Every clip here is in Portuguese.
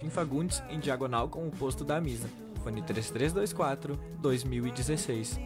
em Fagundes, em diagonal com o posto da Misa. Fone 3324-2016.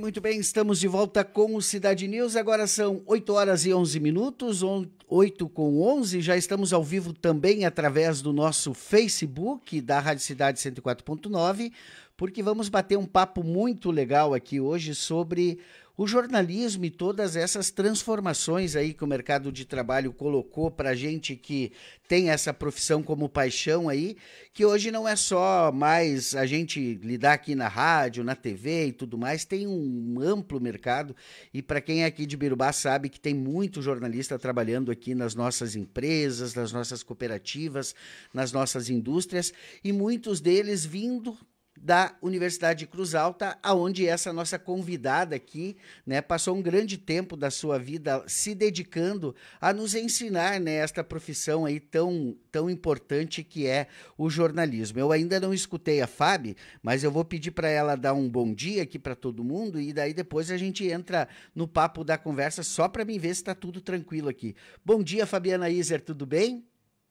Muito bem, estamos de volta com o Cidade News, agora são 8 horas e 11 minutos, 8 com 11, já estamos ao vivo também através do nosso Facebook da Rádio Cidade 104.9, porque vamos bater um papo muito legal aqui hoje sobre o jornalismo e todas essas transformações aí que o mercado de trabalho colocou para gente que tem essa profissão como paixão aí, que hoje não é só mais a gente lidar aqui na rádio, na TV e tudo mais, tem um amplo mercado e para quem é aqui de Birubá sabe que tem muito jornalista trabalhando aqui nas nossas empresas, nas nossas cooperativas, nas nossas indústrias e muitos deles vindo da Universidade de Cruz Alta, aonde essa nossa convidada aqui, né, passou um grande tempo da sua vida se dedicando a nos ensinar, né, esta profissão aí tão importante que é o jornalismo. Eu ainda não escutei a Fábio, mas eu vou pedir para ela dar um bom dia aqui para todo mundo e daí depois a gente entra no papo da conversa só para mim ver se está tudo tranquilo aqui. Bom dia, Fabiana Iser, tudo bem?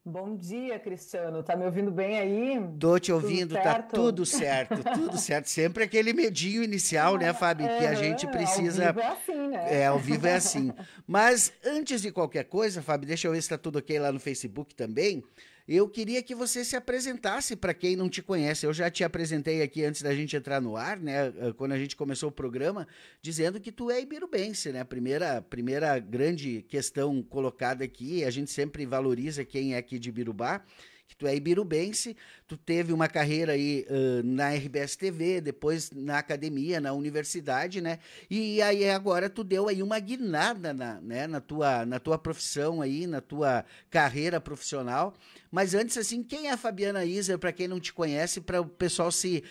Bom dia, Cristiano. Tá me ouvindo bem aí? Tô te ouvindo, tá Tudo tudo certo. Sempre aquele medinho inicial, né, Fábio, que a gente precisa... Ao vivo é assim, né? Ao vivo é assim. Mas antes de qualquer coisa, Fábio, deixa eu ver se tá tudo ok lá no Facebook também. Eu queria que você se apresentasse para quem não te conhece. Eu já te apresentei aqui antes da gente entrar no ar, né? Quando a gente começou o programa, dizendo que tu é ibirubense, né? Primeira grande questão colocada aqui, a gente sempre valoriza quem é aqui de Ibirubá, que tu é ibirubense, tu teve uma carreira aí na RBS TV, depois na academia, na universidade, né? E aí agora tu deu aí uma guinada na tua profissão aí, na tua carreira profissional. Mas antes, assim, quem é a Fabiana Iser, para quem não te conhece, para o pessoal se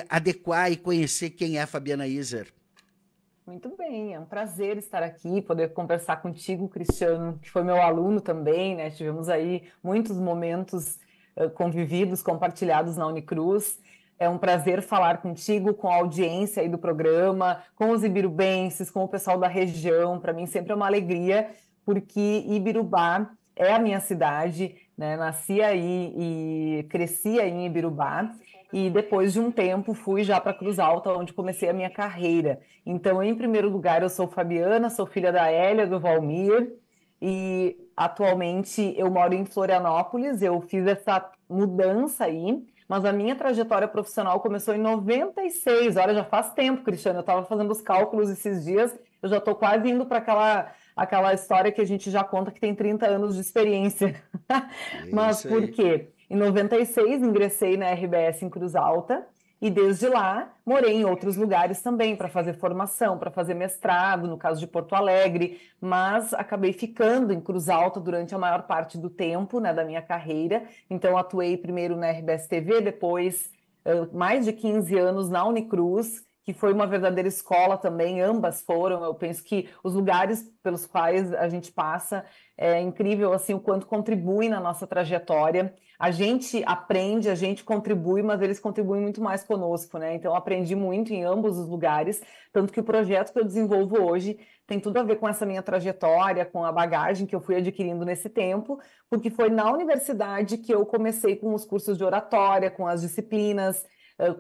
adequar e conhecer quem é a Fabiana Iser? Muito bem, é um prazer estar aqui, poder conversar contigo, Cristiano, que foi meu aluno também, né? Tivemos aí muitos momentos convividos, compartilhados na Unicruz. É um prazer falar contigo, com a audiência aí do programa, com os ibirubenses, com o pessoal da região. Para mim sempre é uma alegria, porque Ibirubá é a minha cidade, né? Nasci aí e cresci aí em Ibirubá. E depois de um tempo fui já para Cruz Alta, onde comecei a minha carreira. Então, em primeiro lugar, eu sou Fabiana, sou filha da Hélia, do Valmir, e atualmente eu moro em Florianópolis. Eu fiz essa mudança aí, mas a minha trajetória profissional começou em 96. Olha, já faz tempo, Cristiano. Eu estava fazendo os cálculos esses dias, eu já estou quase indo para aquela história que a gente já conta que tem 30 anos de experiência. Mas por quê? Em 96, ingressei na RBS em Cruz Alta e desde lá morei em outros lugares também para fazer formação, para fazer mestrado, no caso de Porto Alegre, mas acabei ficando em Cruz Alta durante a maior parte do tempo, né, da minha carreira. Então atuei primeiro na RBS TV, depois mais de 15 anos na Unicruz, que foi uma verdadeira escola também, ambas foram. Eu penso que os lugares pelos quais a gente passa é incrível assim o quanto contribui na nossa trajetória. A gente aprende, a gente contribui, mas eles contribuem muito mais conosco, né? Então, aprendi muito em ambos os lugares, tanto que o projeto que eu desenvolvo hoje tem tudo a ver com essa minha trajetória, com a bagagem que eu fui adquirindo nesse tempo, porque foi na universidade que eu comecei com os cursos de oratória, com as disciplinas,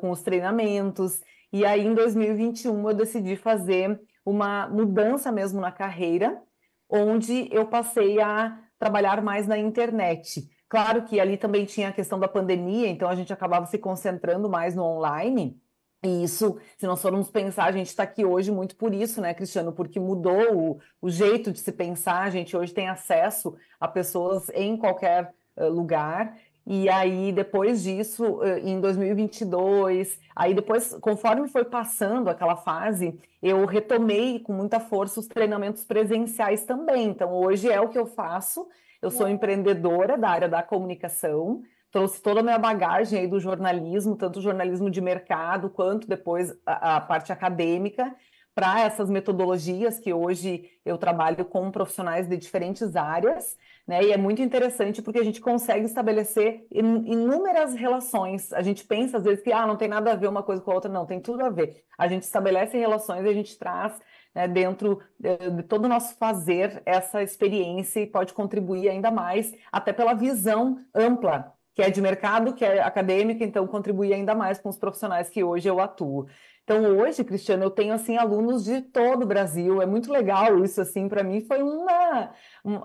com os treinamentos, e aí em 2021 eu decidi fazer uma mudança mesmo na carreira, onde eu passei a trabalhar mais na internet. Claro que ali também tinha a questão da pandemia, então a gente acabava se concentrando mais no online. E isso, se nós formos pensar, a gente está aqui hoje muito por isso, né, Cristiano? Porque mudou o jeito de se pensar, a gente hoje tem acesso a pessoas em qualquer lugar. E aí, depois disso, em 2022, aí depois, conforme foi passando aquela fase, eu retomei com muita força os treinamentos presenciais também. Então, hoje é o que eu faço. Eu sou empreendedora da área da comunicação, trouxe toda a minha bagagem aí do jornalismo, tanto o jornalismo de mercado, quanto depois a parte acadêmica, para essas metodologias que hoje eu trabalho com profissionais de diferentes áreas, né? E é muito interessante porque a gente consegue estabelecer inúmeras relações. A gente pensa às vezes que não tem nada a ver uma coisa com a outra, não, tem tudo a ver. A gente estabelece relações e a gente traz, né, dentro de todo o nosso fazer essa experiência e pode contribuir ainda mais, até pela visão ampla, que é de mercado, que é acadêmica, então contribuir ainda mais com os profissionais que hoje eu atuo. Então, hoje, Cristiano, eu tenho, assim, alunos de todo o Brasil, é muito legal isso, assim, para mim foi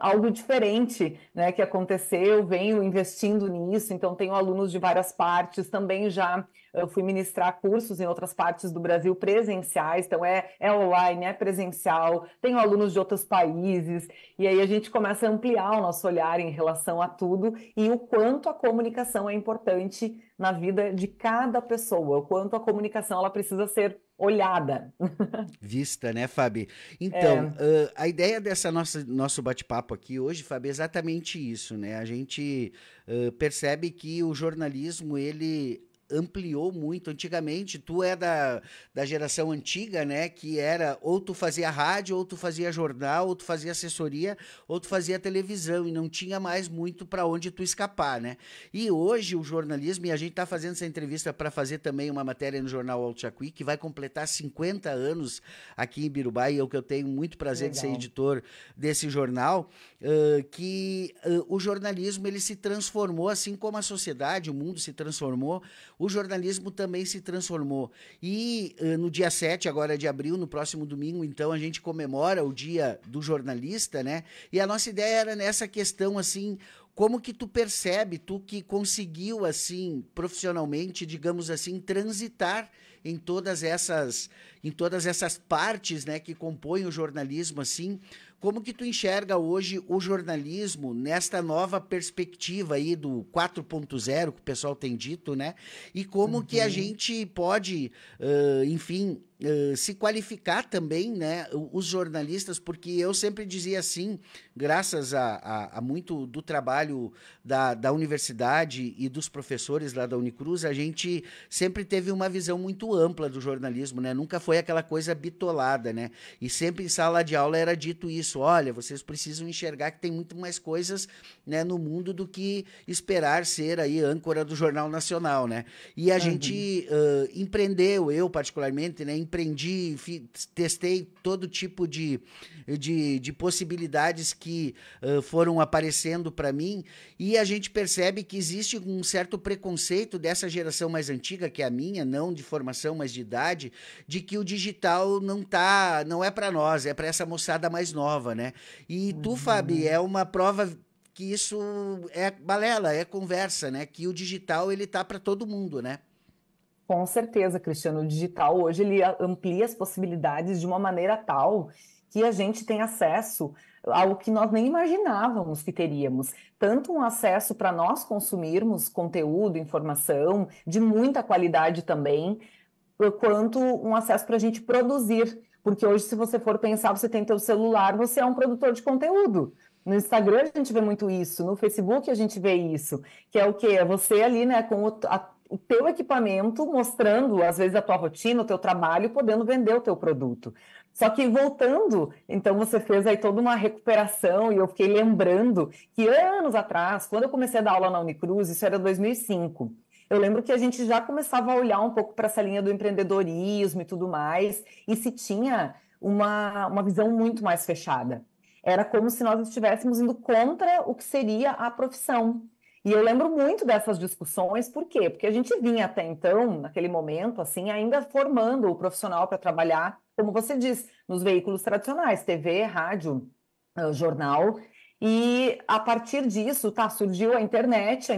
algo diferente, né, que aconteceu, eu venho investindo nisso, então tenho alunos de várias partes, também já eu fui ministrar cursos em outras partes do Brasil presenciais, então é online, é presencial, tenho alunos de outros países, e aí a gente começa a ampliar o nosso olhar em relação a tudo e o quanto a comunicação é importante na vida de cada pessoa, o quanto a comunicação ela precisa ser olhada. Vista, né, Fabi? Então, a ideia dessa nosso bate-papo aqui hoje, Fabi, é exatamente isso, né? A gente percebe que o jornalismo, ele ampliou muito. Antigamente, tu é da geração antiga, né? Que era ou tu fazia rádio, ou tu fazia jornal, ou tu fazia assessoria, ou tu fazia televisão, e não tinha mais muito para onde tu escapar, né? E hoje o jornalismo, e a gente tá fazendo essa entrevista para fazer também uma matéria no jornal Alto Jacuí, que vai completar 50 anos aqui em Birubá, e é o que eu tenho muito prazer de ser editor desse jornal, o jornalismo ele se transformou, assim como a sociedade, o mundo se transformou, o jornalismo também se transformou. E no dia 7 agora de abril, no próximo domingo, então, a gente comemora o Dia do Jornalista, né? E a nossa ideia era nessa questão, assim, como que tu percebe, tu que conseguiu, assim, profissionalmente, digamos assim, transitar em todas essas partes, né, que compõem o jornalismo, assim, como que tu enxerga hoje o jornalismo nesta nova perspectiva aí do 4.0 que o pessoal tem dito, né? E como que a gente pode, enfim, se qualificar também, né? Os jornalistas, porque eu sempre dizia assim, graças a muito do trabalho da universidade e dos professores lá da Unicruz, a gente sempre teve uma visão muito ampla do jornalismo, né? Nunca foi aquela coisa bitolada, né? E sempre em sala de aula era dito isso, olha, vocês precisam enxergar que tem muito mais coisas, né, no mundo do que esperar ser aí âncora do Jornal Nacional, né? E a gente empreendeu, eu particularmente, né, empreendi, testei todo tipo de possibilidades que foram aparecendo para mim, e a gente percebe que existe um certo preconceito dessa geração mais antiga, que é a minha, não de formação, mas de idade, de que o digital não é para nós, é para essa moçada mais nova, né? E tu, Fabi, é uma prova que isso é balela, é conversa, né? Que o digital, ele tá para todo mundo, né? Com certeza, Cristiano, o digital hoje ele amplia as possibilidades de uma maneira tal que a gente tem acesso ao que nós nem imaginávamos que teríamos. Tanto um acesso para nós consumirmos conteúdo, informação, de muita qualidade também, quanto um acesso para a gente produzir. Porque hoje, se você for pensar, você tem teu celular, você é um produtor de conteúdo. No Instagram a gente vê muito isso, no Facebook a gente vê isso, que é o quê? É você ali, né, com o teu equipamento, mostrando, às vezes, a tua rotina, o teu trabalho, podendo vender o teu produto. Só que voltando, então você fez aí toda uma recuperação, e eu fiquei lembrando que anos atrás, quando eu comecei a dar aula na Unicruz, isso era 2005, eu lembro que a gente já começava a olhar um pouco para essa linha do empreendedorismo e tudo mais, e se tinha uma visão muito mais fechada. Era como se nós estivéssemos indo contra o que seria a profissão. E eu lembro muito dessas discussões, por quê? Porque a gente vinha até então, naquele momento, assim, ainda formando o profissional para trabalhar, como você diz, nos veículos tradicionais, TV, rádio, jornal. E a partir disso, surgiu a internet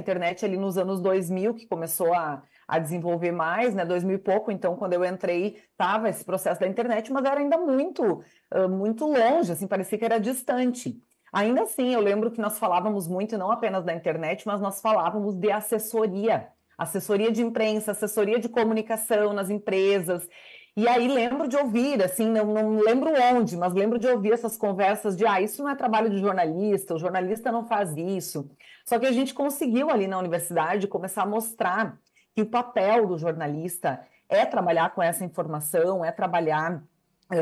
ali nos anos 2000, que começou a desenvolver mais, né, 2000 e pouco, então quando eu entrei, estava esse processo da internet, mas era ainda muito longe, assim, parecia que era distante. Ainda assim, eu lembro que nós falávamos muito, não apenas da internet, mas nós falávamos de assessoria de imprensa, assessoria de comunicação nas empresas. E aí lembro de ouvir, assim, não lembro onde, mas lembro de ouvir essas conversas de, isso não é trabalho de jornalista, o jornalista não faz isso. Só que a gente conseguiu ali na universidade começar a mostrar que o papel do jornalista é trabalhar com essa informação, é trabalhar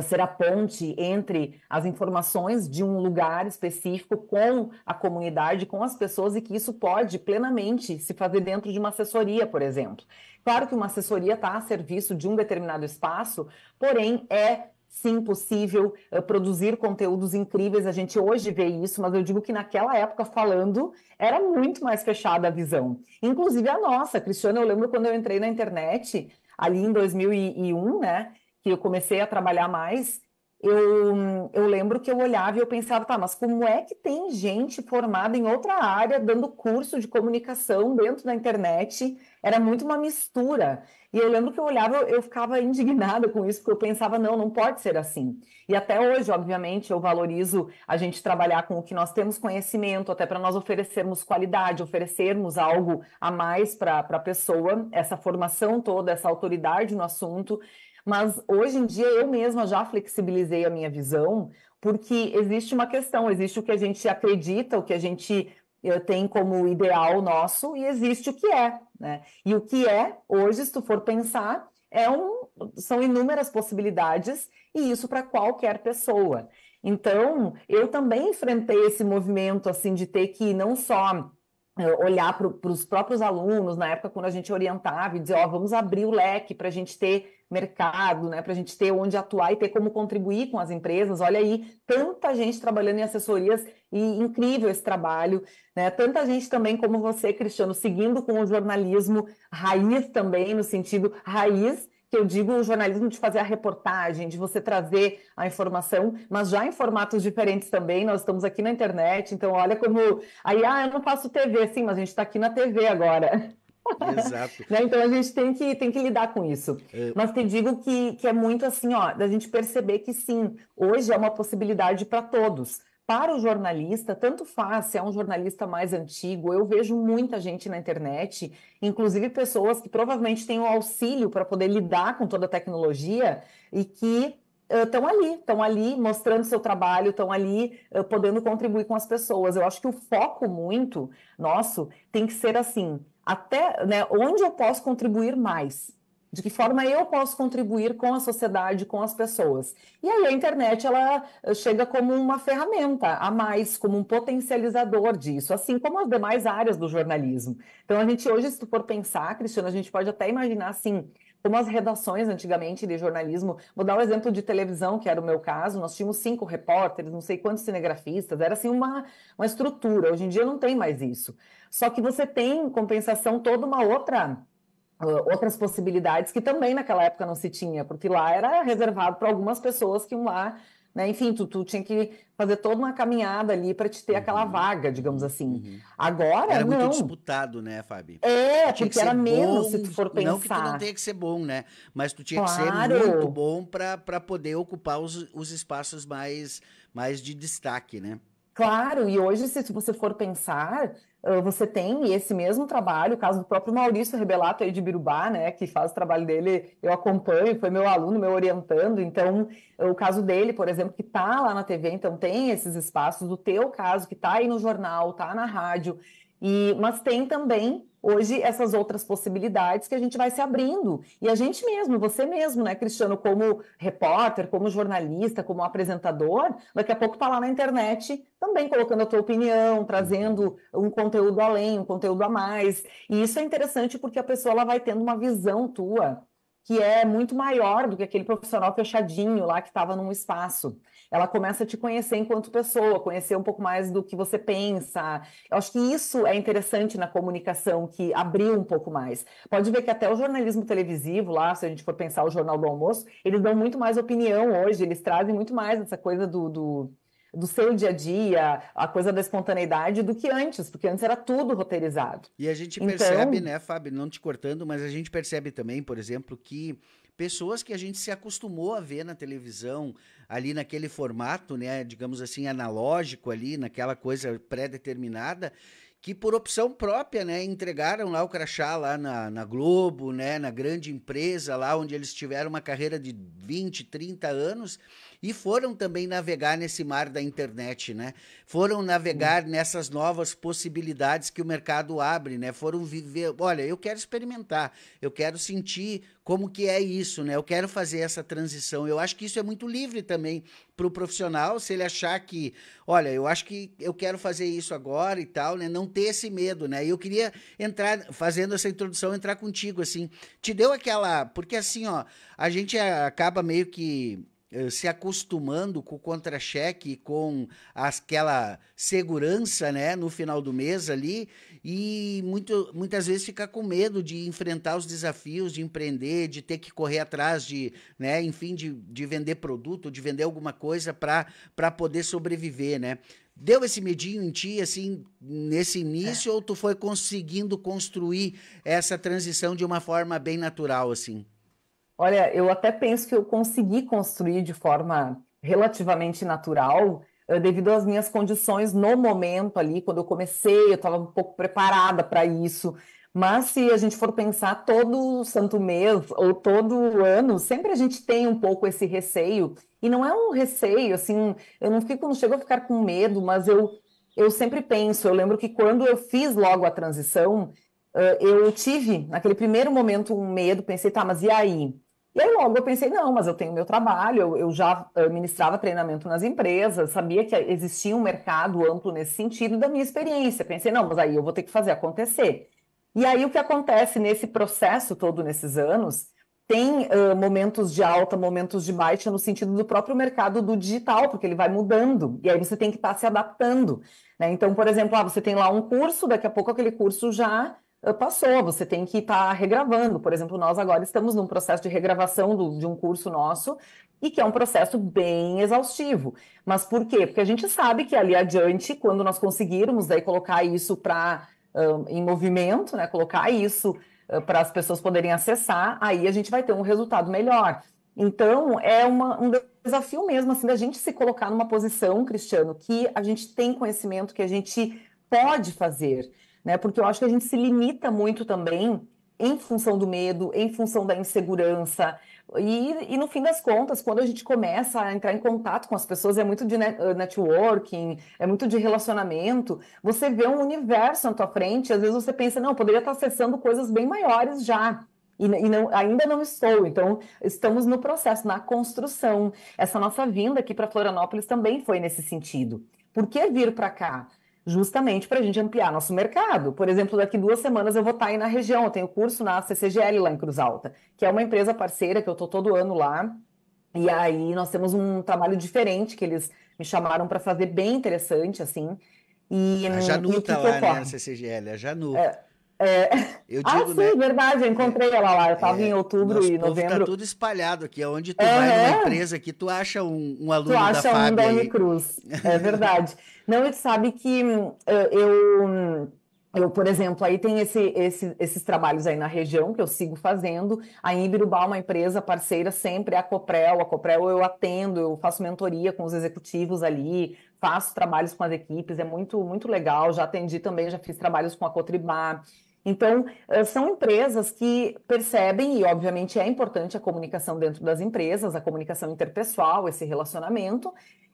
ser a ponte entre as informações de um lugar específico com a comunidade, com as pessoas, e que isso pode plenamente se fazer dentro de uma assessoria, por exemplo. Claro que uma assessoria está a serviço de um determinado espaço, porém sim possível produzir conteúdos incríveis. A gente hoje vê isso, mas eu digo que naquela época, falando, era muito mais fechada a visão. Inclusive a nossa, Cristiano, eu lembro quando eu entrei na internet, ali em 2001, né, que eu comecei a trabalhar mais, eu lembro que eu olhava e eu pensava, tá, mas como é que tem gente formada em outra área dando curso de comunicação dentro da internet? Era muito uma mistura. E eu lembro que eu olhava, eu ficava indignada com isso, porque eu pensava, não, não pode ser assim. E até hoje, obviamente, eu valorizo a gente trabalhar com o que nós temos conhecimento, até para nós oferecermos qualidade, oferecermos algo a mais para a pessoa, essa formação toda, essa autoridade no assunto. Mas hoje em dia eu mesma já flexibilizei a minha visão, porque existe uma questão, existe o que a gente acredita, o que a gente tem como ideal nosso, e existe o que é, né? E o que é, hoje, se tu for pensar, são inúmeras possibilidades, e isso para qualquer pessoa. Então, eu também enfrentei esse movimento, assim, de ter que não só olhar para os próprios alunos, na época quando a gente orientava e dizer, ó, vamos abrir o leque para a gente ter mercado, né, para a gente ter onde atuar e ter como contribuir com as empresas. Olha aí, tanta gente trabalhando em assessorias e incrível esse trabalho, né? Tanta gente também como você, Cristiano, seguindo com o jornalismo raiz também, no sentido raiz, que eu digo o jornalismo de fazer a reportagem, de você trazer a informação, mas já em formatos diferentes também. Nós estamos aqui na internet, então olha como... Aí, eu não faço TV, sim, mas a gente está aqui na TV agora. Exato. Né? Então a gente tem que lidar com isso. Mas te digo que é muito assim, ó, da gente perceber que sim, hoje é uma possibilidade para todos. Para o jornalista, tanto faz se é um jornalista mais antigo, eu vejo muita gente na internet, inclusive pessoas que provavelmente têm o auxílio para poder lidar com toda a tecnologia e que estão ali mostrando seu trabalho, estão ali podendo contribuir com as pessoas. Eu acho que o foco muito nosso tem que ser assim, até, né, onde eu posso contribuir mais? De que forma eu posso contribuir com a sociedade, com as pessoas? E aí a internet, ela chega como uma ferramenta a mais, como um potencializador disso, assim como as demais áreas do jornalismo. Então a gente hoje, se tu for pensar, Cristiano, a gente pode até imaginar assim, como as redações antigamente de jornalismo, vou dar um exemplo de televisão, que era o meu caso, nós tínhamos 5 repórteres, não sei quantos cinegrafistas, era assim uma estrutura, hoje em dia não tem mais isso. Só que você tem, em compensação, toda uma outras possibilidades que também naquela época não se tinha, porque lá era reservado para algumas pessoas que iam lá, né? Enfim, tu tinha que fazer toda uma caminhada ali para te ter aquela vaga, digamos assim. Agora, era muito não. disputado, né, Fábio? Porque era menos, se tu for pensar. Não que tu não tenha que ser bom, né? Mas tu tinha Claro. que ser muito bom para poder ocupar os espaços mais de destaque, né? Claro, e hoje, se você for pensar, você tem esse mesmo trabalho, o caso do próprio Maurício Rebelato aí de Birubá, né, que faz o trabalho dele, eu acompanho, foi meu aluno, meu orientando, então, o caso dele, por exemplo, que está lá na TV, então tem esses espaços, do teu caso, que está aí no jornal, está na rádio, mas tem também, hoje, essas outras possibilidades que a gente vai se abrindo, e a gente mesmo, você mesmo, né, Cristiano, como repórter, como jornalista, como apresentador, daqui a pouco está lá na internet, também colocando a tua opinião, trazendo um conteúdo além, um conteúdo a mais. E isso é interessante porque a pessoa ela vai tendo uma visão tua que é muito maior do que aquele profissional fechadinho lá que estava num espaço. Ela começa a te conhecer enquanto pessoa, conhecer um pouco mais do que você pensa. Eu acho que isso é interessante na comunicação, que abriu um pouco mais. Pode ver que até o jornalismo televisivo, lá, se a gente for pensar o Jornal do Almoço, eles dão muito mais opinião hoje, eles trazem muito mais essa coisa do seu dia a dia, a coisa da espontaneidade do que antes, porque antes era tudo roteirizado. E a gente percebe, né, Fábio, não te cortando, mas a gente percebe também, por exemplo, que pessoas que a gente se acostumou a ver na televisão, ali naquele formato, né, digamos assim, analógico ali, naquela coisa pré-determinada, que por opção própria, né, entregaram lá o crachá lá na Globo, né, na grande empresa lá, onde eles tiveram uma carreira de 20, 30 anos, e foram também navegar nesse mar da internet, né? Foram navegar nessas novas possibilidades que o mercado abre, né? Foram viver, olha, eu quero experimentar, eu quero sentir como que é isso, né? Eu quero fazer essa transição. Eu acho que isso é muito livre também para o profissional, se ele achar que, olha, eu acho que eu quero fazer isso agora e tal, né? Não ter esse medo, né? E eu queria entrar, fazendo essa introdução, entrar contigo, assim. Te deu aquela... Porque assim, ó, a gente acaba meio que se acostumando com o contra-cheque, com aquela segurança, né, no final do mês ali, e muitas vezes fica com medo de enfrentar os desafios, de empreender, de ter que correr atrás de, né, enfim, de vender produto, de vender alguma coisa para poder sobreviver, né? Deu esse medinho em ti, assim, nesse início, ou tu foi conseguindo construir essa transição de uma forma bem natural, assim? Olha, eu até penso que eu consegui construir de forma relativamente natural, devido às minhas condições no momento ali, quando eu comecei, eu estava um pouco preparada para isso. Mas se a gente for pensar todo santo mês ou todo ano, sempre a gente tem um pouco esse receio. E não é um receio, assim, eu não chego a ficar com medo, mas eu sempre penso, eu lembro que quando eu fiz logo a transição, eu tive, naquele primeiro momento, um medo, pensei, tá, mas e aí? E aí logo eu pensei, não, mas eu tenho meu trabalho, eu já ministrava treinamento nas empresas, sabia que existia um mercado amplo nesse sentido da minha experiência. Pensei, não, mas aí eu vou ter que fazer acontecer. E aí o que acontece nesse processo todo, nesses anos, tem momentos de alta, momentos de baixa no sentido do próprio mercado do digital, porque ele vai mudando, e aí você tem que estar se adaptando, né? Então, por exemplo, você tem lá um curso, daqui a pouco aquele curso já passou, você tem que estar regravando. Por exemplo, nós agora estamos num processo de regravação de um curso nosso, e que é um processo bem exaustivo. Mas por quê? Porque a gente sabe que ali adiante, quando nós conseguirmos daí colocar isso em movimento, né, colocar isso para as pessoas poderem acessar, aí a gente vai ter um resultado melhor. Então, é um desafio mesmo, assim, da gente se colocar numa posição, Cristiano, que a gente tem conhecimento, que a gente pode fazer, né? Porque eu acho que a gente se limita muito também em função do medo, em função da insegurança. E no fim das contas, quando a gente começa a entrar em contato com as pessoas, é muito de networking, é muito de relacionamento, você vê um universo na tua frente, às vezes você pensa, não, eu poderia estar acessando coisas bem maiores já. E ainda não estou, então estamos no processo, na construção. Essa nossa vinda aqui para Florianópolis também foi nesse sentido. Por que vir para cá? Justamente para a gente ampliar nosso mercado. Por exemplo, daqui 2 semanas eu vou estar aí na região, eu tenho curso na CCGL lá em Cruz Alta, que é uma empresa parceira que eu estou todo ano lá, e aí nós temos um trabalho diferente que eles me chamaram para fazer, bem interessante, assim, A e Janu o que tá que lá, né, na ocorre? CCGL, a Janu. É, é... Eu Ah, digo, né, sim, verdade, eu encontrei ela lá, eu estava em outubro nosso e povo tá novembro. tudo espalhado aqui, onde tu vai numa Aham. empresa aqui, tu acha um Tu aluno da acha um FAB da aí. Unicruz, é verdade. Não, e tu sabe que eu, por exemplo, aí tem esses trabalhos aí na região que eu sigo fazendo. A Imbirubá é uma empresa parceira sempre, é a Coprel eu atendo, eu faço mentoria com os executivos ali, faço trabalhos com as equipes, é muito, muito legal. Já atendi também, já fiz trabalhos com a Cotribá. Então, são empresas que percebem, e obviamente é importante a comunicação dentro das empresas, a comunicação interpessoal, esse relacionamento.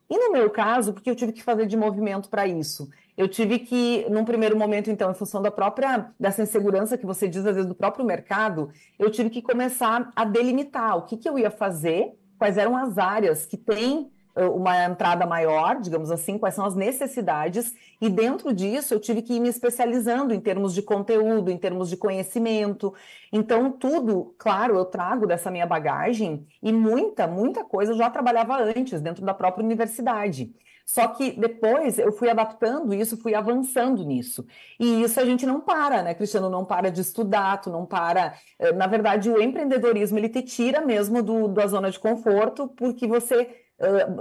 E no meu caso, porque eu tive que fazer de movimento para isso? Eu tive que, num primeiro momento, então, em função dessa insegurança que você diz, às vezes, do próprio mercado, eu tive que começar a delimitar o que que eu ia fazer, quais eram as áreas que têm uma entrada maior, digamos assim, quais são as necessidades, e dentro disso eu tive que ir me especializando em termos de conteúdo, em termos de conhecimento. Então, tudo, claro, eu trago dessa minha bagagem e muita, muita coisa eu já trabalhava antes, dentro da própria universidade. Só que depois eu fui adaptando isso, fui avançando nisso. E isso a gente não para, né, Cristiano? Não para de estudar, tu não para. Na verdade, o empreendedorismo, ele te tira mesmo da zona de conforto, porque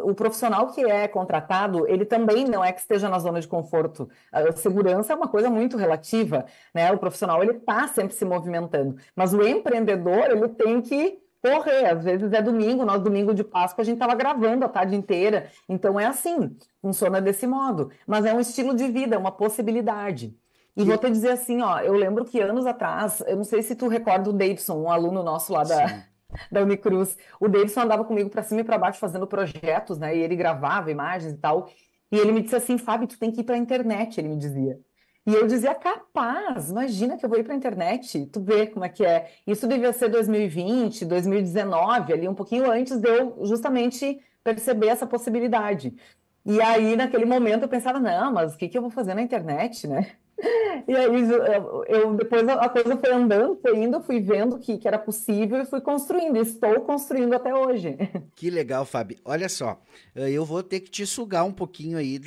o profissional que é contratado, ele também não é que esteja na zona de conforto. A segurança é uma coisa muito relativa, né? O profissional, ele está sempre se movimentando. Mas o empreendedor, ele tem que correr. Às vezes é domingo, nós domingo de Páscoa a gente estava gravando a tarde inteira. Então é assim, funciona desse modo. Mas é um estilo de vida, é uma possibilidade. E vou Que... te dizer assim, ó, eu lembro que anos atrás, eu não sei se tu recorda o Davidson, um aluno nosso lá Sim. da Unicruz. O Davidson andava comigo para cima e para baixo fazendo projetos, né? E ele gravava imagens e tal. E ele me disse assim, Fábio, tu tem que ir para a internet, ele me dizia. E eu dizia, capaz, imagina que eu vou ir para a internet, tu vê como é que é. Isso devia ser 2020, 2019, ali um pouquinho antes de eu justamente perceber essa possibilidade. E aí, naquele momento, eu pensava, não, mas o que que eu vou fazer na internet, né? E aí, depois a coisa foi andando, foi indo, fui vendo que era possível e fui construindo, estou construindo até hoje. Que legal, Fábio. Olha só, eu vou ter que te sugar um pouquinho aí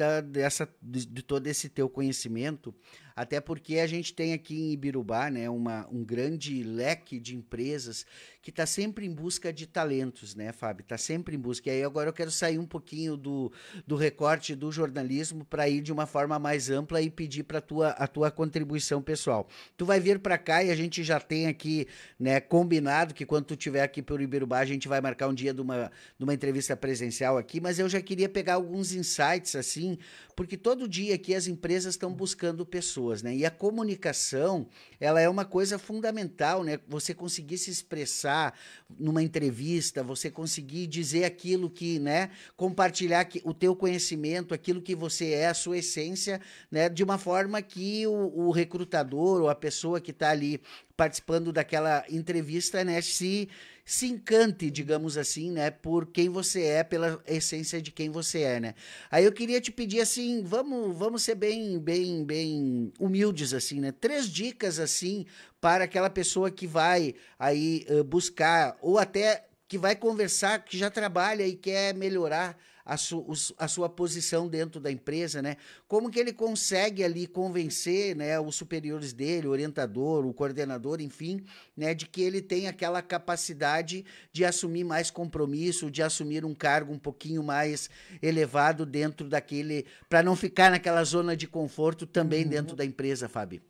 de todo esse teu conhecimento, até porque a gente tem aqui em Ibirubá, né, um grande leque de empresas que está sempre em busca de talentos, né, Fábio? Está sempre em busca. E aí agora eu quero sair um pouquinho do recorte do jornalismo para ir de uma forma mais ampla e pedir para a tua contribuição pessoal. Tu vai vir para cá e a gente já tem aqui, né, combinado que quando tu estiver aqui por Ibirubá a gente vai marcar um dia de uma entrevista presencial aqui, mas eu já queria pegar alguns insights assim, porque todo dia aqui as empresas estão buscando pessoas, né? E a comunicação, ela é uma coisa fundamental, né? Você conseguir se expressar numa entrevista, você conseguir dizer aquilo que, né? Compartilhar o teu conhecimento, aquilo que você é, a sua essência, né? De uma forma que o recrutador ou a pessoa que está ali participando daquela entrevista, né? Se encante, digamos assim, né, por quem você é, pela essência de quem você é, né? Aí eu queria te pedir assim, vamos ser bem humildes assim, né? 3 dicas assim para aquela pessoa que vai aí buscar ou até que vai conversar, que já trabalha e quer melhorar a sua posição dentro da empresa, né? Como que ele consegue ali convencer, né, os superiores dele, o orientador, o coordenador, enfim, né, de que ele tem aquela capacidade de assumir mais compromisso, de assumir um cargo um pouquinho mais elevado dentro daquele, para não ficar naquela zona de conforto também dentro da empresa, Fábio.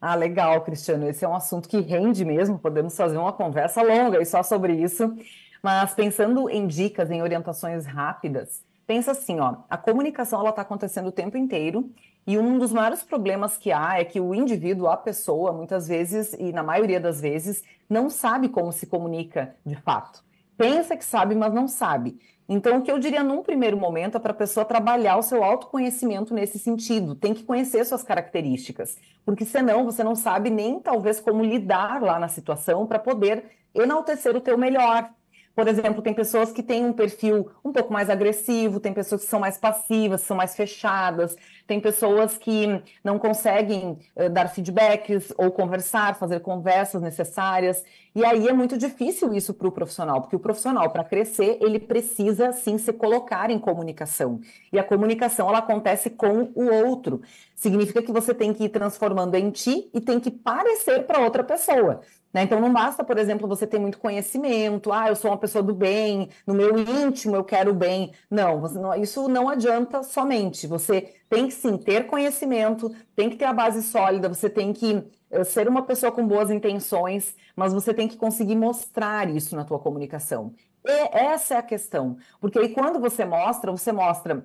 Ah, legal, Cristiano. Esse é um assunto que rende mesmo. Podemos fazer uma conversa longa aí só sobre isso. Mas pensando em dicas, em orientações rápidas, pensa assim, ó, a comunicação ela está acontecendo o tempo inteiro e um dos maiores problemas que há é que o indivíduo, a pessoa, muitas vezes e na maioria das vezes, não sabe como se comunica de fato. Pensa que sabe, mas não sabe. Então, o que eu diria num primeiro momento é para a pessoa trabalhar o seu autoconhecimento nesse sentido. Tem que conhecer suas características, porque senão você não sabe nem talvez como lidar lá na situação para poder enaltecer o teu melhor. Por exemplo, tem pessoas que têm um perfil um pouco mais agressivo, tem pessoas que são mais passivas, são mais fechadas, tem pessoas que não conseguem dar feedbacks ou conversar, fazer conversas necessárias. E aí é muito difícil isso para o profissional, porque o profissional, para crescer, ele precisa sim se colocar em comunicação. E a comunicação ela acontece com o outro. Significa que você tem que ir transformando em ti e tem que parecer para outra pessoa. Né? Então, não basta, por exemplo, você ter muito conhecimento, eu sou uma pessoa do bem, no meu íntimo eu quero o bem. Não, isso não adianta somente. Você tem que sim ter conhecimento, tem que ter a base sólida, você tem que ser uma pessoa com boas intenções, mas você tem que conseguir mostrar isso na tua comunicação. E essa é a questão, porque aí quando você mostra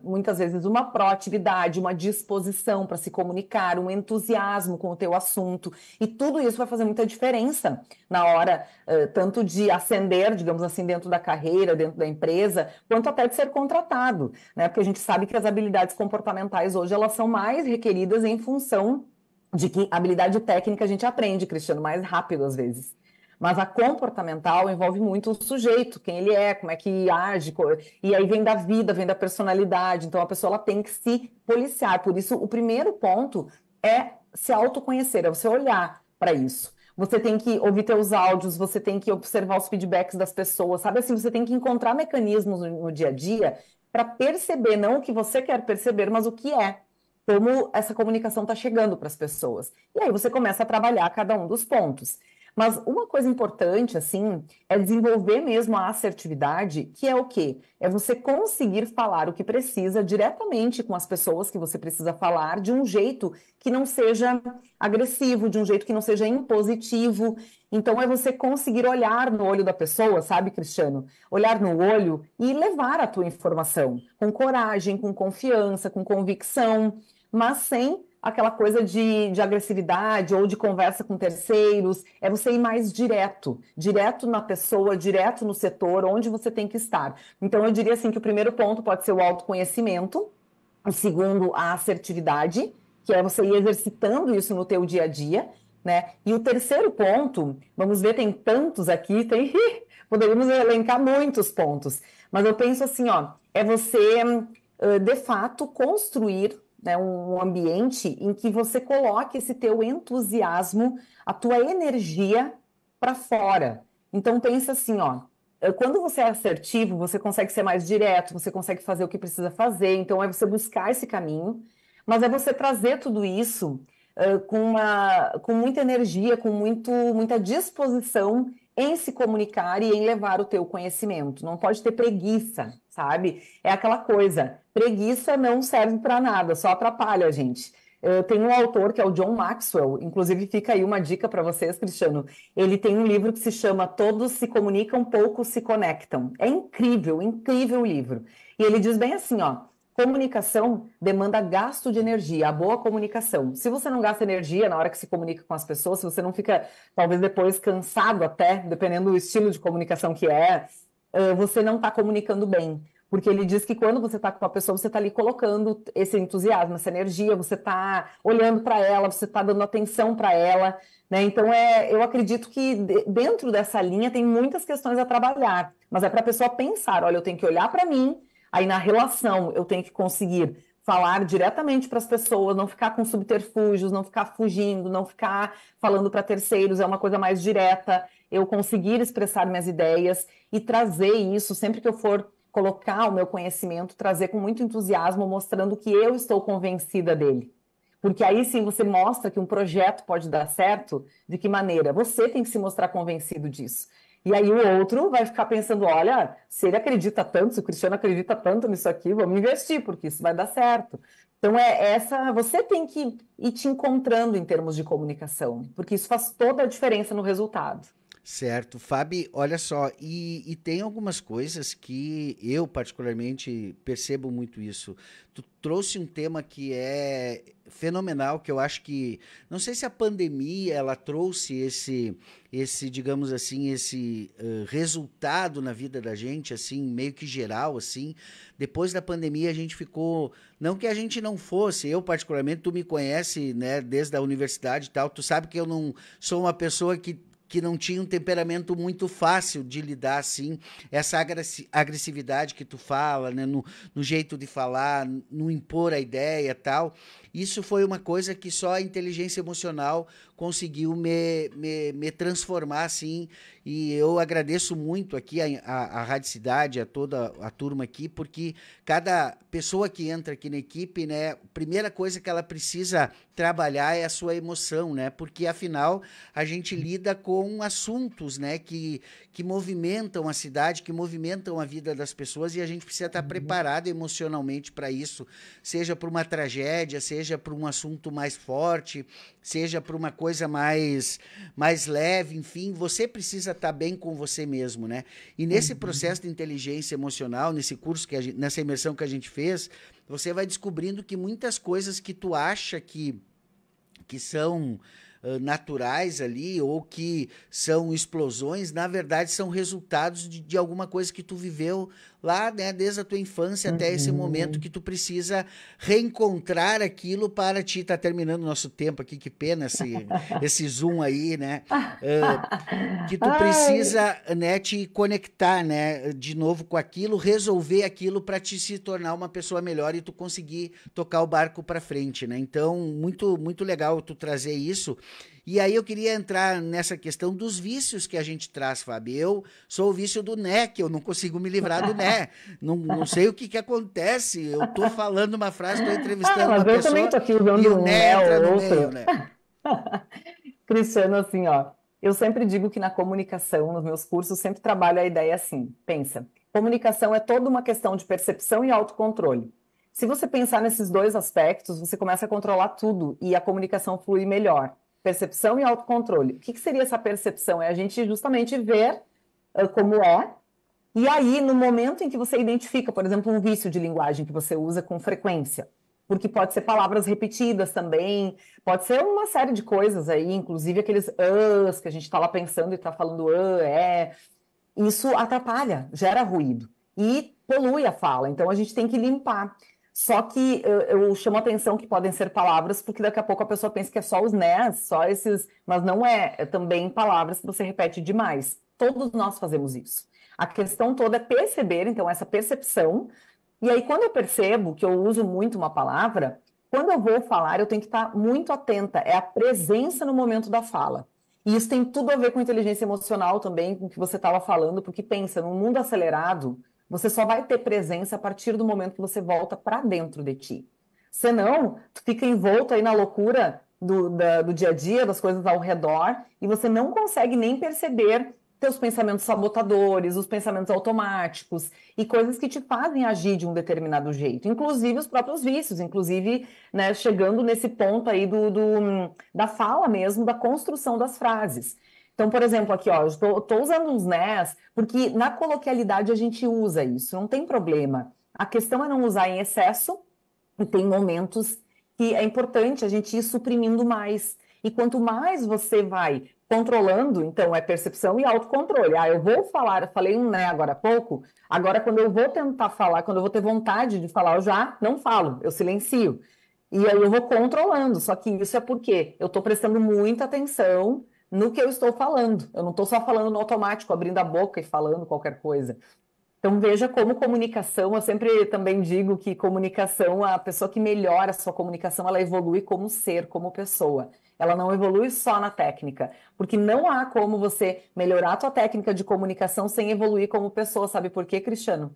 muitas vezes uma proatividade, uma disposição para se comunicar, um entusiasmo com o teu assunto, e tudo isso vai fazer muita diferença na hora, tanto de ascender, digamos assim, dentro da carreira, dentro da empresa, quanto até de ser contratado, né? Porque a gente sabe que as habilidades comportamentais hoje elas são mais requeridas em função de que habilidade técnica a gente aprende, Cristiano, mais rápido às vezes. Mas a comportamental envolve muito o sujeito, quem ele é, como é que age, e aí vem da vida, vem da personalidade. Então a pessoa ela tem que se policiar. Por isso, o primeiro ponto é se autoconhecer, é você olhar para isso. Você tem que ouvir teus áudios, você tem que observar os feedbacks das pessoas, sabe assim? Você tem que encontrar mecanismos no dia a dia para perceber, não o que você quer perceber, mas o que é. Como essa comunicação está chegando para as pessoas. E aí você começa a trabalhar cada um dos pontos. Mas uma coisa importante, assim, é desenvolver mesmo a assertividade, que é o quê? É você conseguir falar o que precisa diretamente com as pessoas que você precisa falar, de um jeito que não seja agressivo, de um jeito que não seja impositivo. Então, é você conseguir olhar no olho da pessoa, sabe, Cristiano? Olhar no olho e levar a tua informação com coragem, com confiança, com convicção, mas sem aquela coisa de agressividade ou de conversa com terceiros, é você ir mais direto na pessoa, direto no setor, onde você tem que estar. Então, eu diria assim que o primeiro ponto pode ser o autoconhecimento, o segundo, a assertividade, que é você ir exercitando isso no teu dia a dia, né? E o terceiro ponto, vamos ver, tem tantos aqui, poderíamos elencar muitos pontos, mas eu penso assim, ó, é você, de fato, construir, né, um ambiente em que você coloque esse teu entusiasmo, a tua energia para fora. Então, pensa assim, ó, quando você é assertivo, você consegue ser mais direto, você consegue fazer o que precisa fazer, então é você buscar esse caminho, mas é você trazer tudo isso com muita energia, com muita disposição em se comunicar e em levar o teu conhecimento. Não pode ter preguiça, sabe? É aquela coisa, preguiça não serve para nada, só atrapalha a gente. Eu tenho um autor que é o John Maxwell, inclusive fica aí uma dica para vocês, Cristiano. Ele tem um livro que se chama Todos se comunicam, poucos se conectam. É incrível, incrível o livro. E ele diz bem assim, ó, comunicação demanda gasto de energia, a boa comunicação. Se você não gasta energia na hora que se comunica com as pessoas, se você não fica, talvez depois, cansado até, dependendo do estilo de comunicação que é, você não está comunicando bem. Porque ele diz que quando você está com uma pessoa, você está ali colocando esse entusiasmo, essa energia, você está olhando para ela, você está dando atenção para ela, né? Então, eu acredito que dentro dessa linha tem muitas questões a trabalhar, mas é para a pessoa pensar, olha, eu tenho que olhar para mim, aí na relação eu tenho que conseguir falar diretamente para as pessoas, não ficar com subterfúgios, não ficar fugindo, não ficar falando para terceiros, é uma coisa mais direta, eu conseguir expressar minhas ideias e trazer isso sempre que eu for colocar o meu conhecimento, trazer com muito entusiasmo, mostrando que eu estou convencida dele. Porque aí sim você mostra que um projeto pode dar certo, de que maneira? Você tem que se mostrar convencido disso. E aí o outro vai ficar pensando, olha, se ele acredita tanto, se o Cristiano acredita tanto nisso aqui, vamos investir, porque isso vai dar certo. Então, você tem que ir te encontrando em termos de comunicação, porque isso faz toda a diferença no resultado. Certo, Fábio, olha só, e tem algumas coisas que eu particularmente percebo muito isso. Tu trouxe um tema que é fenomenal, que eu acho que, não sei se a pandemia ela trouxe esse digamos assim, esse resultado na vida da gente, assim, meio que geral, assim. Depois da pandemia a gente ficou, não que a gente não fosse, eu particularmente, tu me conhece, né, desde a universidade e tal, tu sabe que eu não sou uma pessoa que não tinha um temperamento muito fácil de lidar, assim, essa agressividade que tu fala, né, no jeito de falar, no impor a ideia e tal. Isso foi uma coisa que só a inteligência emocional conseguiu me transformar, assim, e eu agradeço muito aqui a Rádio Cidade, a toda a turma aqui, porque cada pessoa que entra aqui na equipe, né, a primeira coisa que ela precisa trabalhar é a sua emoção, né, porque afinal a gente lida com assuntos, né, que movimentam a cidade, que movimentam a vida das pessoas e a gente precisa estar preparado emocionalmente para isso, seja para uma tragédia, seja para um assunto mais forte, seja para uma coisa mais leve, enfim, você precisa estar bem com você mesmo, né? E nesse processo de inteligência emocional, nesse curso, nessa imersão que a gente fez, você vai descobrindo que muitas coisas que tu acha que são naturais ali, ou que são explosões, na verdade são resultados de alguma coisa que tu viveu lá, né, desde a tua infância até esse momento que tu precisa reencontrar aquilo para ti. Tá terminando o nosso tempo aqui, que pena esse zoom aí, né? Que tu precisa, né, te conectar, né, de novo com aquilo, resolver aquilo para te se tornar uma pessoa melhor e tu conseguir tocar o barco para frente, né? Então, muito, muito legal tu trazer isso. E aí eu queria entrar nessa questão dos vícios que a gente traz, Fábio. Eu sou o vício do né, que eu não consigo me livrar do né. Não sei o que acontece. Eu tô falando uma frase, tô entrevistando uma pessoa também tô aqui usando e o né entra no outro. meio, né? Cristiano, assim, ó, eu sempre digo que na comunicação, nos meus cursos, sempre trabalho a ideia assim, pensa, comunicação é toda uma questão de percepção e autocontrole. Se você pensar nesses dois aspectos, você começa a controlar tudo e a comunicação flui melhor. Percepção e autocontrole. O que seria essa percepção? É a gente justamente ver como é, e aí, no momento em que você identifica, por exemplo, um vício de linguagem que você usa com frequência, porque pode ser palavras repetidas também, pode ser uma série de coisas aí, inclusive aqueles as que a gente está lá pensando e está falando isso atrapalha, gera ruído e polui a fala, então a gente tem que limpar. Só que eu chamo a atenção que podem ser palavras, porque daqui a pouco a pessoa pensa que é só os nés, só esses, mas não é também palavras que você repete demais. Todos nós fazemos isso. A questão toda é perceber, então, essa percepção. E aí, quando eu percebo que eu uso muito uma palavra, quando eu vou falar, eu tenho que estar muito atenta. É a presença no momento da fala. E isso tem tudo a ver com inteligência emocional também, com o que você estava falando, porque pensa, num mundo acelerado, você só vai ter presença a partir do momento que você volta para dentro de ti. Senão, tu fica envolto aí na loucura do dia a dia, das coisas ao redor, e você não consegue nem perceber teus pensamentos sabotadores, os pensamentos automáticos e coisas que te fazem agir de um determinado jeito, inclusive os próprios vícios, inclusive, né, chegando nesse ponto aí da fala mesmo, da construção das frases. Então, por exemplo, aqui, ó, estou usando uns nés, porque na coloquialidade a gente usa isso, não tem problema. A questão é não usar em excesso, e tem momentos que é importante a gente ir suprimindo mais. E quanto mais você vai controlando, então é percepção e autocontrole. Eu vou falar, eu falei um né agora há pouco, agora quando eu vou tentar falar, quando eu vou ter vontade de falar, eu já não falo, eu silencio. E aí eu vou controlando, só que isso é porque eu estou prestando muita atenção no que eu estou falando. Eu não estou só falando no automático, abrindo a boca e falando qualquer coisa. Então veja como comunicação, eu sempre também digo que comunicação, a pessoa que melhora a sua comunicação, ela evolui como ser, como pessoa. Ela não evolui só na técnica, porque não há como você melhorar a tua técnica de comunicação sem evoluir como pessoa. Sabe por quê, Cristiano?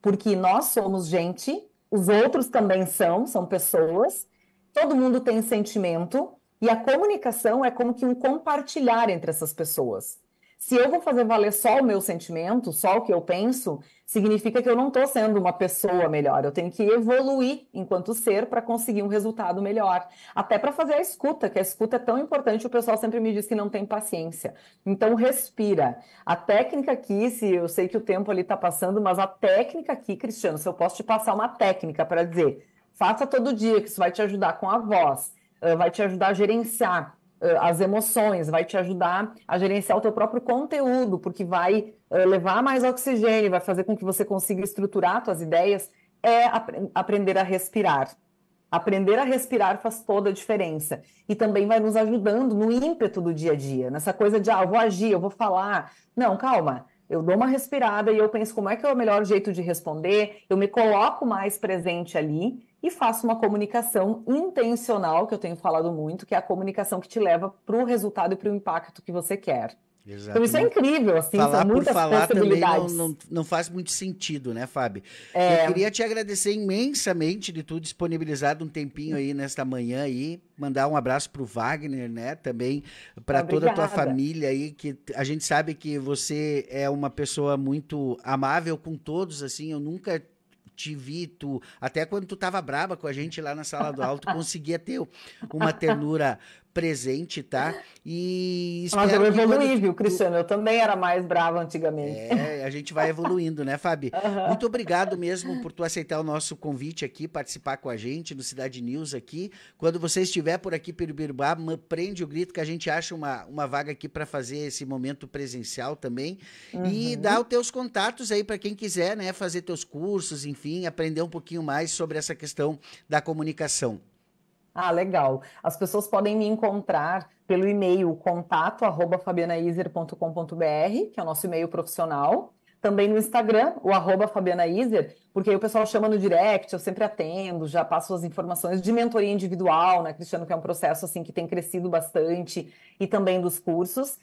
Porque nós somos gente, os outros também são pessoas, todo mundo tem sentimento, e a comunicação é como que um compartilhar entre essas pessoas. Se eu vou fazer valer só o meu sentimento, só o que eu penso, significa que eu não estou sendo uma pessoa melhor. Eu tenho que evoluir enquanto ser para conseguir um resultado melhor. Até para fazer a escuta, que a escuta é tão importante, o pessoal sempre me diz que não tem paciência. Então, respira. A técnica aqui, se eu sei que o tempo ali está passando, mas a técnica aqui, Cristiano, se eu posso te passar uma técnica para dizer, faça todo dia, que isso vai te ajudar com a voz, vai te ajudar a gerenciar as emoções, vai te ajudar a gerenciar o teu próprio conteúdo, porque vai levar mais oxigênio, vai fazer com que você consiga estruturar tuas ideias, aprender a respirar. Aprender a respirar faz toda a diferença. E também vai nos ajudando no ímpeto do dia a dia, nessa coisa de, eu vou agir, eu vou falar. Não, calma. Eu dou uma respirada e eu penso como é que é o melhor jeito de responder, eu me coloco mais presente ali e faço uma comunicação intencional, que eu tenho falado muito, que é a comunicação que te leva para o resultado e para o impacto que você quer. Exato. Então isso é incrível, assim, falar são muitas por falar possibilidades. também não faz muito sentido, né, Fábio? Eu queria te agradecer imensamente de tu disponibilizado um tempinho aí nesta manhã aí, mandar um abraço pro Wagner, né, também para toda a tua família aí, que a gente sabe que você é uma pessoa muito amável com todos, assim, eu nunca te vi, até quando tu tava braba com a gente lá na sala do aula, tu conseguia ter uma ternura presente, tá? E espero mas eu evoluí, viu, Cristiano? Eu também era mais brava antigamente. A gente vai evoluindo, né, Fabi? Muito obrigado mesmo por tu aceitar o nosso convite aqui, participar com a gente no Cidade News aqui. Quando você estiver por aqui, Pirubirubá, prende o grito que a gente acha uma vaga aqui para fazer esse momento presencial também. E dá os teus contatos aí para quem quiser, né, fazer teus cursos, enfim, aprender um pouquinho mais sobre essa questão da comunicação. Legal. As pessoas podem me encontrar pelo e-mail contato@fabianaiser.com.br, que é o nosso e-mail profissional. Também no Instagram, o @fabianaiser, porque aí o pessoal chama no direct, eu sempre atendo, já passo as informações de mentoria individual, né, Cristiano, que é um processo assim que tem crescido bastante, e também dos cursos.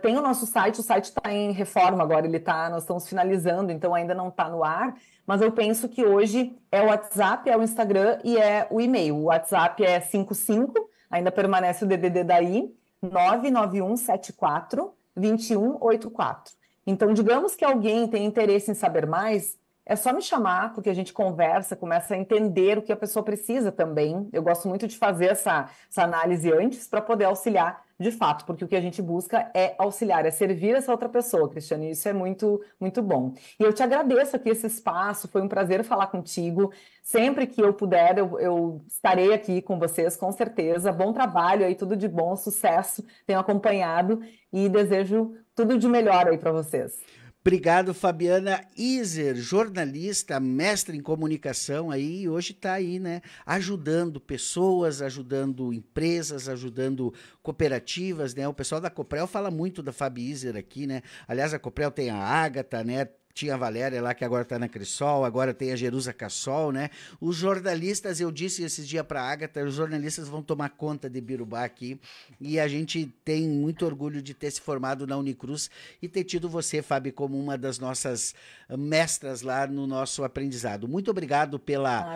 Tem o nosso site, o site está em reforma agora, nós estamos finalizando, então ainda não está no ar, mas eu penso que hoje é o WhatsApp, é o Instagram e é o e-mail. O WhatsApp é 55, ainda permanece o DDD daí, 99174-2184. Então, digamos que alguém tem interesse em saber mais, é só me chamar, porque a gente conversa, começa a entender o que a pessoa precisa também. Eu gosto muito de fazer essa análise antes para poder auxiliar de fato, porque o que a gente busca é auxiliar, é servir essa outra pessoa, Cristiane, e isso é muito, muito bom. E eu te agradeço aqui esse espaço, foi um prazer falar contigo. Sempre que eu puder, eu estarei aqui com vocês, com certeza. Bom trabalho aí, tudo de bom, sucesso, tenho acompanhado e desejo tudo de melhor aí para vocês. Obrigado, Fabiana Iser, jornalista, mestre em comunicação aí, e hoje está aí, né, ajudando pessoas, ajudando empresas, ajudando cooperativas, né, o pessoal da Coprel fala muito da Fabi Iser aqui, né, aliás, a Coprel tem a Ágata, né, tinha a Valéria lá, que agora está na Cressol, agora tem a Jerusa Cassol, né? Os jornalistas, eu disse esses dias para a Ágata, os jornalistas vão tomar conta de Birubá aqui, e a gente tem muito orgulho de ter se formado na Unicruz e ter tido você, Fábio, como uma das nossas mestras lá no nosso aprendizado. Muito obrigado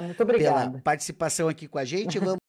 Muito obrigada. pela participação aqui com a gente. Vamos